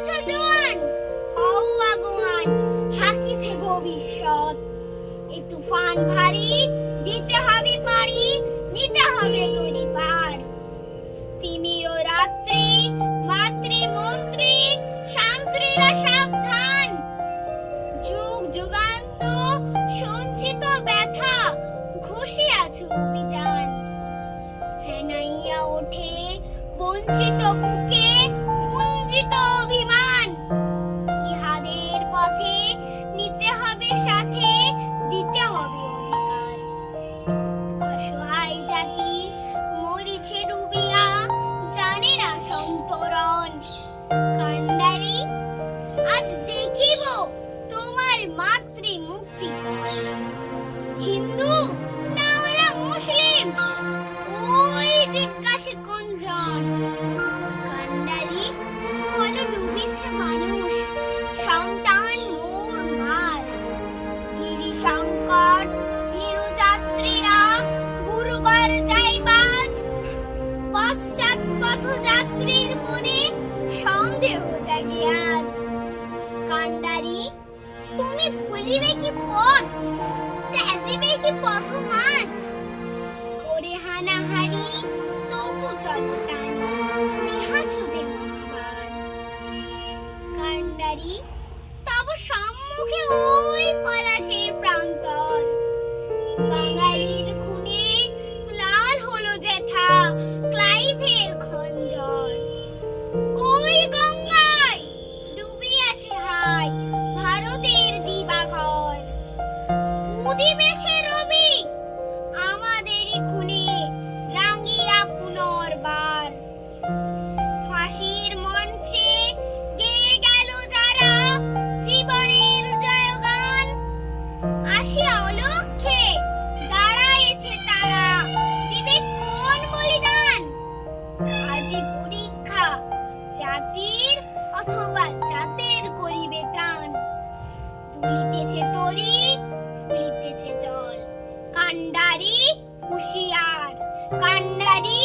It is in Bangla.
হয়েছ জোয়ান, হও আগুয়ান, হাকিছে ভবিষ্যৎ। এই তুফান ভারী, দিতে হবে পারি, নিতে হবে তরি পার। তিমির ও রাত্রি, মাতৃ মন্ত্রী, শান্ত্রীরা সাবধান। যুগ যুগান্ত সঞ্চিত ব্যথা, ঘষিয়াছ অভিযান। ফেনাইয়া ওঠে বঞ্চিত বুকে, কুঞ্চিত অভিমান। ইহাদের পথে নিতে হবে সাথে, দিতে হবে অধিকার। অসহায় জাতি মরিছে ডুবিয়া, জানে না সন্তরণ। কান্ডারি, আজ দেখিব তোমার মাতৃ মুক্তি। হিন্দু না ওরা মুসলিম, ওই জিজ্ঞাসে কোনজন। কান্ডারি, বলো ডুবিছে মানুষ, সন্তান মোর মার। গিরি সংকট, ভীরু যাত্রীরা, গুরুগর যাইবাজ। পশ্চাৎ পথযাত্রীর মনে সন্দেহ জাগে আজ। কান্ডারি, তুমি ভুলিবে কি পথ, ত্যাজিবে কি পথ মাঝ। করে হানাহানি, তবু চলো টানি, নিহাছ যে মনবান। কান্ডারি, তব সম্মুখে ওই পলাশের প্রান্তর। বাঙালির খুনে লাল হলো যেথা, ক্লাইভের খঞ্জর। ওই গঙ্গায় ডুবিয়াছে হায় ভারতের দিবাকর। উদিবে সে রবি, আমাদেরই খুনে রাঙিয়া পুনর্বার। ফাঁসির মঞ্চে গেয়ে গেল যারা জীবনের জয়গান। আসিয়া অলক্ষ্যে দাঁড়াইছে তারা, দিবে কোন বলিদান। আজি পরীক্ষা জাতির, অথবা জাতের করিবে ত্রাণ। তুলিতেছে তরি, ফুলিতেছে জল। কান্ডারি হুঁশিয়ার, কান্ডারি